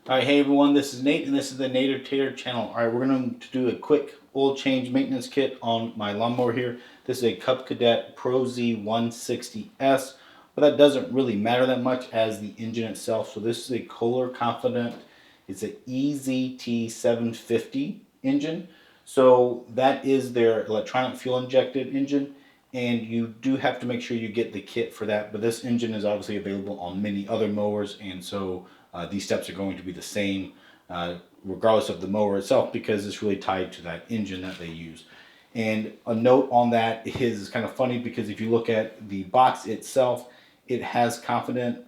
Alright, hey everyone, this is Nate and this is the Nader Tater channel. Alright, we're going to do a quick oil change maintenance kit on my lawnmower here. This is a Cub Cadet Pro Z 160S, but that doesn't really matter that much as the engine itself. So this is a Kohler Confidant. It's an EZT750 engine. So that is their electronic fuel injected engine, and you do have to make sure you get the kit for that. But this engine is obviously available on many other mowers, and so these steps are going to be the same regardless of the mower itself, because it's really tied to that engine that they use. And a note on that is kind of funny, because if you look at the box itself, it has Confidant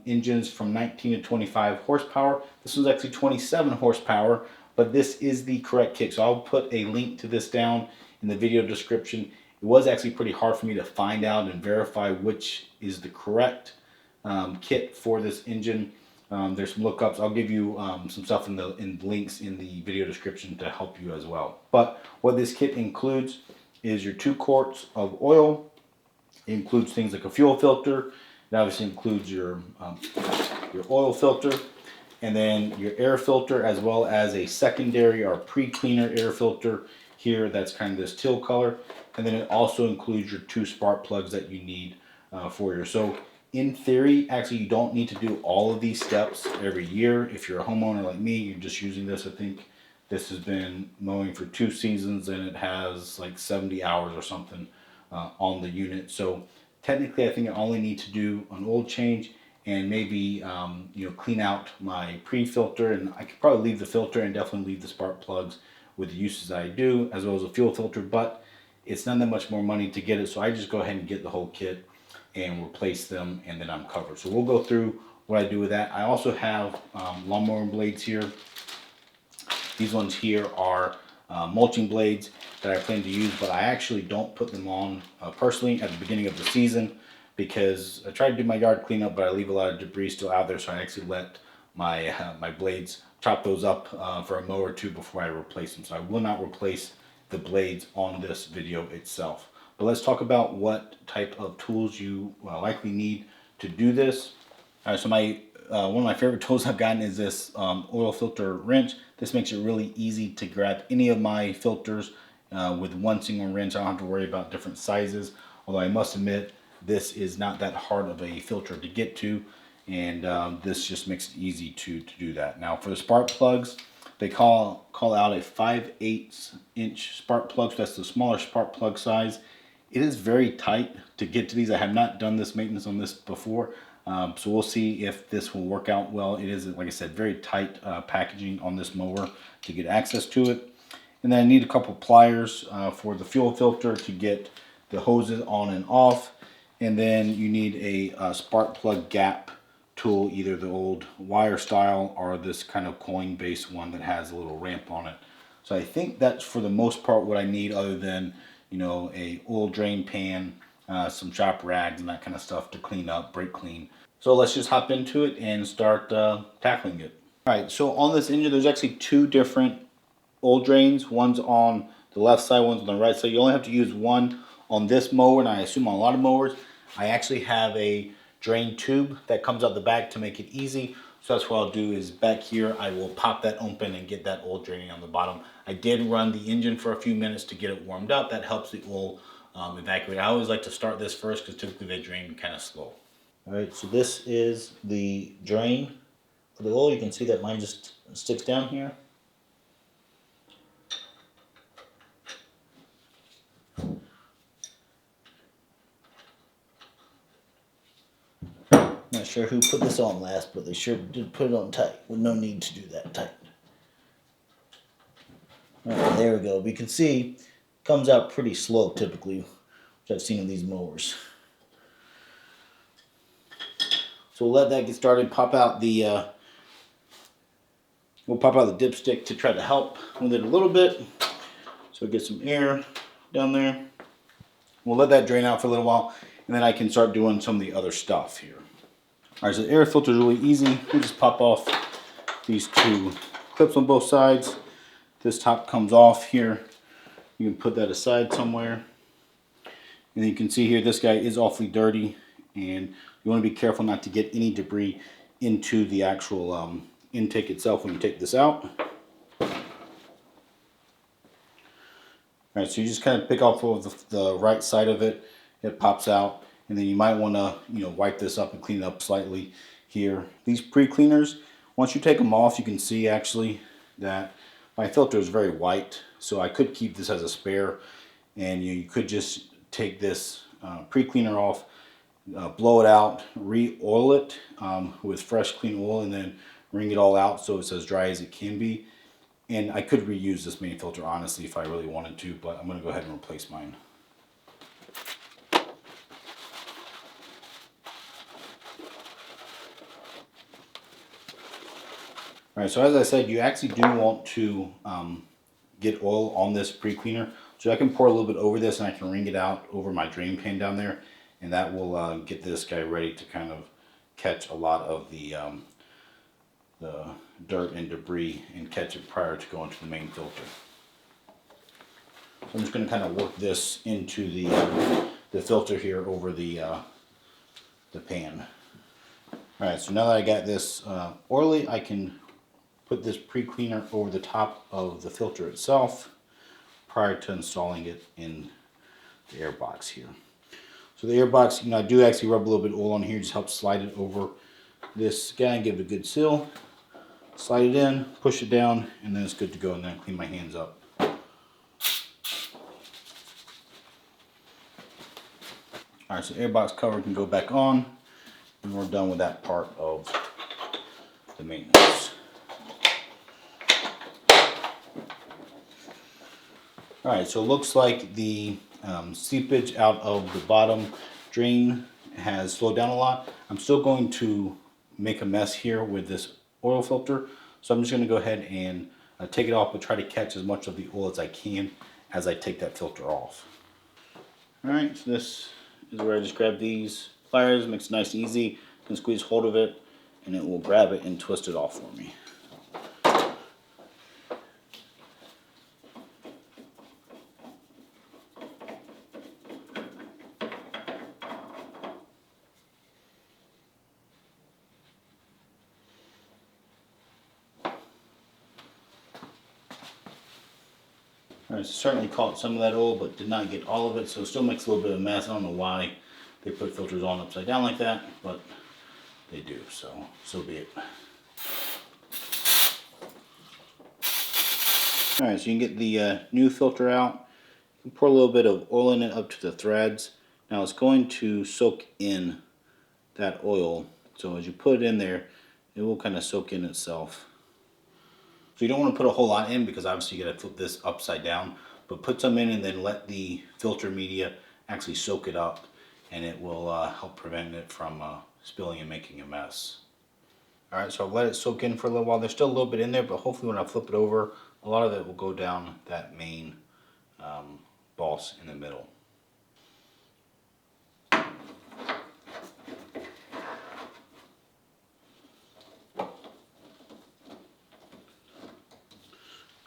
engines from 19 to 25 horsepower. This one's actually 27 horsepower, but this is the correct kit. So I'll put a link to this down in the video description. It was actually pretty hard for me to find out and verify which is the correct kit for this engine. There's some lookups. I'll give you some stuff in links in the video description to help you as well. But what this kit includes is your 2 quarts of oil. It includes things like a fuel filter. It obviously includes your oil filter, and then your air filter, as well as a secondary or pre-cleaner air filter here that's kind of this teal color. And then it also includes your 2 spark plugs that you need for your. So in theory, actually, you don't need to do all of these steps every year. If you're a homeowner like me, you're just using this. I think this has been mowing for 2 seasons, and it has like 70 hours or something on the unit. So technically, I think I only need to do an oil change and maybe clean out my pre-filter, and I could probably leave the filter and definitely leave the spark plugs with the uses I do, as well as a fuel filter. But it's not that much more money to get it, so I just go ahead and get the whole kit and replace them, and then I'm covered. So we'll go through what I do with that. I also have lawnmower blades here. These ones here are mulching blades that I plan to use, but I actually don't put them on personally at the beginning of the season, because I try to do my yard cleanup, but I leave a lot of debris still out there, so I actually let my my blades, chop those up for a mow or two before I replace them. So I will not replace the blades on this video itself. But let's talk about what type of tools you likely need to do this. All right, so my one of my favorite tools I've gotten is this oil filter wrench. This makes it really easy to grab any of my filters with one single wrench. I don't have to worry about different sizes, although I must admit this is not that hard of a filter to get to, and this just makes it easy to do that. Now for the spark plugs, they call out a 5/8 inch spark plug. So that's the smaller spark plug size. It is very tight to get to these. I have not done this maintenance on this before, so we'll see if this will work out well. It is, like I said, very tight packaging on this mower to get access to it. And then I need a couple pliers for the fuel filter to get the hoses on and off. And then you need a spark plug gap tool, either the old wire style or this kind of coin based one that has a little ramp on it. So I think that's for the most part what I need, other than a oil drain pan, some shop rags and that kind of stuff to clean up, brake clean. So let's just hop into it and start tackling it. All right, so on this engine, there's actually 2 different oil drains. One's on the left side, one's on the right side. You only have to use one on this mower, and I assume on a lot of mowers. I actually have a drain tube that comes out the back to make it easy. So that's what I'll do, is back here I will pop that open and get that oil draining on the bottom. I did run the engine for a few minutes to get it warmed up. That helps the oil evacuate. I always like to start this first, because typically they drain kind of slow. All right, so this is the drain for the oil. You can see that mine just sticks down here. Not sure who put this on last, but they sure did put it on tight, with no need to do that tight. Alright, there we go. We can see it comes out pretty slow typically, which I've seen in these mowers. So we'll let that get started. Pop out the we'll pop out the dipstick to try to help with it a little bit, so get some air down there. We'll let that drain out for a little while, and then I can start doing some of the other stuff here. Alright, so the air filter is really easy. We just pop off these 2 clips on both sides. This top comes off here. You can put that aside somewhere. And you can see here, this guy is awfully dirty, and you want to be careful not to get any debris into the actual intake itself when you take this out. Alright, so you just kind of pick off of the right side of it. It pops out, and then you might want to, wipe this up and clean it up slightly here. These pre-cleaners, once you take them off, you can see actually that my filter is very white, so I could keep this as a spare, and you could just take this pre-cleaner off, blow it out, re-oil it with fresh clean oil, and then wring it all out so it's as dry as it can be. And I could reuse this main filter, honestly, if I really wanted to, but I'm going to go ahead and replace mine. Alright, so as I said, you actually do want to get oil on this pre-cleaner. So I can pour a little bit over this and I can wring it out over my drain pan down there. And that will get this guy ready to kind of catch a lot of the dirt and debris and catch it prior to going to the main filter. So I'm just going to kind of work this into the filter here over the pan. Alright, so now that I got this oily, I can put this pre-cleaner over the top of the filter itself prior to installing it in the air box here. So the air box, I do actually rub a little bit of oil on here, just help slide it over this guy and give it a good seal. Slide it in, push it down, and then it's good to go, and then clean my hands up. Alright, so air box cover can go back on, and we're done with that part of the maintenance. Alright, so it looks like the seepage out of the bottom drain has slowed down a lot. I'm still going to make a mess here with this oil filter, so I'm just going to go ahead and take it off, but try to catch as much of the oil as I can as I take that filter off. Alright, so this is where I just grab these pliers, makes it nice and easy. You can squeeze hold of it and it will grab it and twist it off for me. Alright, so certainly caught some of that oil, but did not get all of it, so it still makes a little bit of a mess. I don't know why they put filters on upside down like that, but they do, so be it. Alright, so you can get the new filter out. You can pour a little bit of oil in it up to the threads. Now it's going to soak in that oil, so as you put it in there, it will kind of soak in itself. So you don't want to put a whole lot in because obviously you got to flip this upside down, but put some in and then let the filter media actually soak it up, and it will help prevent it from spilling and making a mess. Alright, so I've let it soak in for a little while. There's still a little bit in there, but hopefully when I flip it over, a lot of it will go down that main boss in the middle.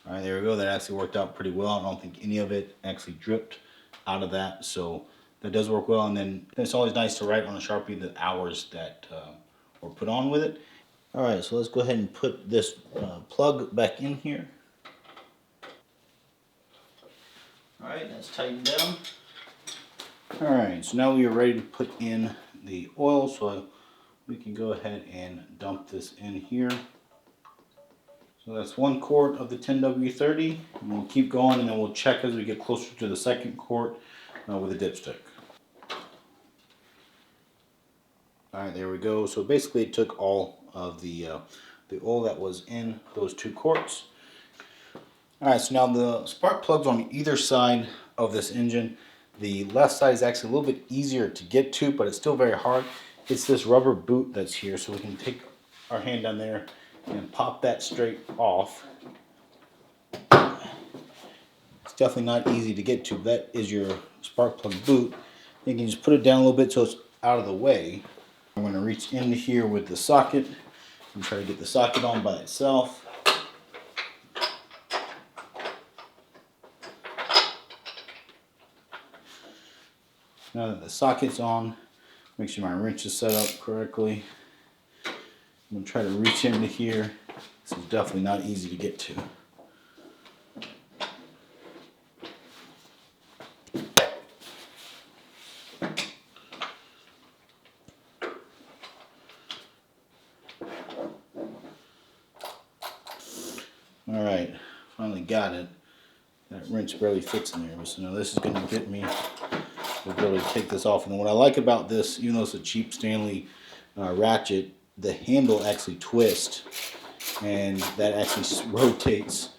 Alright, there we go. That actually worked out pretty well. I don't think any of it actually dripped out of that, so that does work well. And then it's always nice to write on a Sharpie the hours that were put on with it. Alright, so let's go ahead and put this plug back in here. Alright, that's tightened down. Alright, so now we are ready to put in the oil, so we can go ahead and dump this in here. So that's 1 quart of the 10W30, and we'll keep going and then we'll check as we get closer to the 2nd quart with a dipstick. Alright, there we go. So basically it took all of the oil that was in those 2 quarts. Alright, so now the spark plugs on either side of this engine. The left side is actually a little bit easier to get to, but it's still very hard. It's this rubber boot that's here, so we can take our hand down there and pop that straight off. It's definitely not easy to get to. That is your spark plug boot. You can just put it down a little bit so it's out of the way. I'm going to reach into here with the socket and try to get the socket on by itself. Now that the socket's on, make sure my wrench is set up correctly. I'm going to try to reach into here This is definitely not easy to get to. Alright, finally got it. That wrench barely fits in there, so now this is going to get me to really take this off. And what I like about this, even though it's a cheap Stanley ratchet, the handle actually twists, and that actually rotates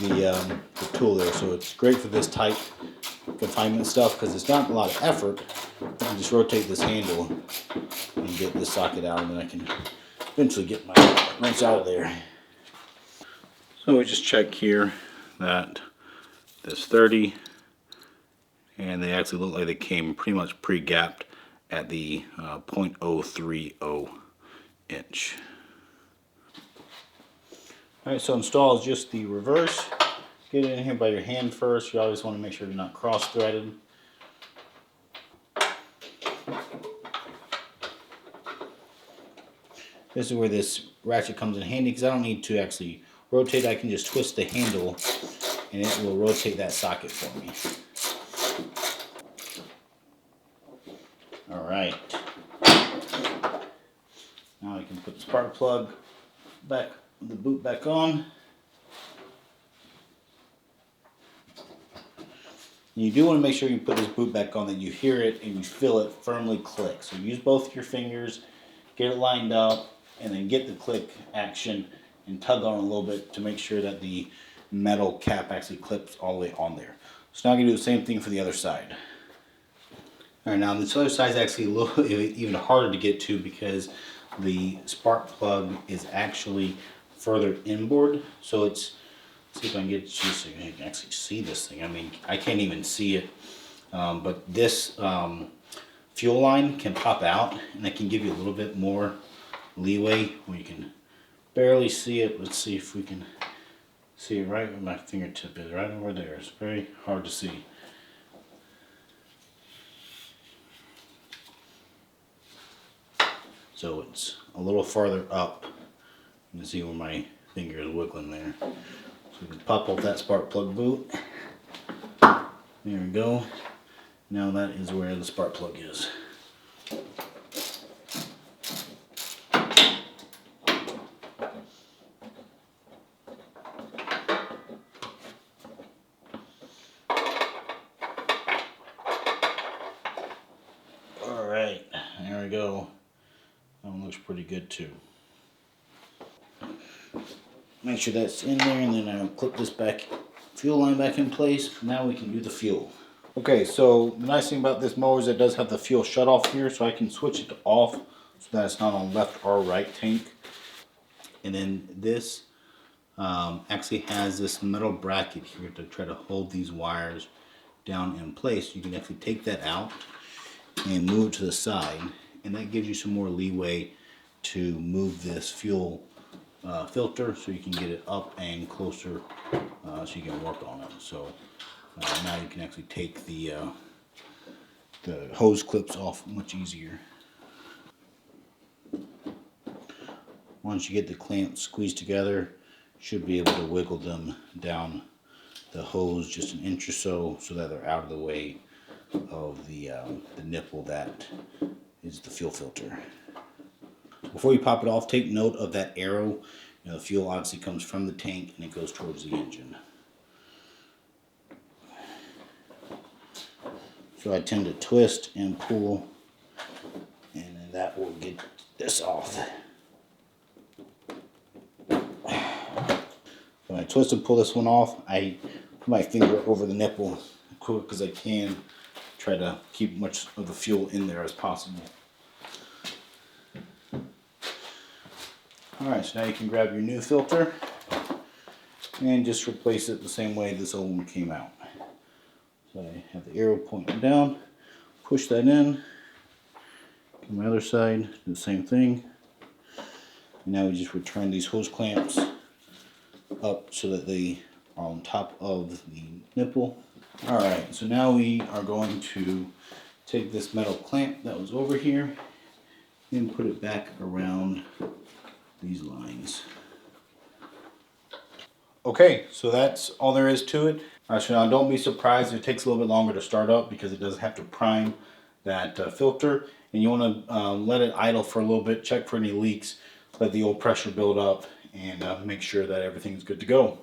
the tool there. So it's great for this tight confinement stuff because it's not a lot of effort. I can just rotate this handle and get this socket out, and then I can eventually get my wrench out of there. So we just check here that this 30, and they actually look like they came pretty much pre-gapped at the 0.030 inch. Alright, so install just the reverse. Get it in here by your hand first. You always want to make sure you're not cross-threaded. This is where this ratchet comes in handy because I don't need to actually rotate. I can just twist the handle and it will rotate that socket for me. Alright. Now I can put the spark plug back, the boot back on. And you do want to make sure you put this boot back on, that you hear it and you feel it firmly click. So use both your fingers, get it lined up, and then get the click action and tug on a little bit to make sure that the metal cap actually clips all the way on there. So now I'm going to do the same thing for the other side. Alright, now this other side is actually a little even harder to get to because the spark plug is actually further inboard. So it's, let's see if I can get you so you can actually see this thing. I mean, I can't even see it, but this fuel line can pop out, and that can give you a little bit more leeway where you can barely see it. Let's see if we can see it right where my fingertip is, right over there. It's very hard to see. So it's a little farther up. You can see where my finger is wiggling there. So we can pop off that spark plug boot. There we go. Now that is where the spark plug is. Alright, there we go. That one looks pretty good too. Make sure that's in there, and then I'll clip this back, fuel line back in place. Now we can do the fuel. Okay, so the nice thing about this mower is it does have the fuel shut off here, so I can switch it to off so that it's not on left or right tank. And then this actually has this metal bracket here to try to hold these wires down in place. You can actually take that out and move it to the side, and that gives you some more leeway to move this fuel filter so you can get it up and closer so you can work on it. So now you can actually take the hose clips off much easier. Once you get the clamps squeezed together, you should be able to wiggle them down the hose just an inch or so, so that they're out of the way of the nipple that is the fuel filter. Before you pop it off, take note of that arrow. You know, the fuel obviously comes from the tank and it goes towards the engine. So I tend to twist and pull, and then that will get this off. When I twist and pull this one off, I put my finger over the nipple as quick as I can, try to keep much of the fuel in there as possible. Alright, so now you can grab your new filter and just replace it the same way this old one came out. So I have the arrow pointing down, push that in, on the other side, do the same thing. And now we just return these hose clamps up so that they are on top of the nipple. Alright, so now we are going to take this metal clamp that was over here and put it back around these lines. Okay, so that's all there is to it. So now don't be surprised if it takes a little bit longer to start up because it does have to prime that filter. And you want to let it idle for a little bit, check for any leaks, let the oil pressure build up, and make sure that everything's good to go.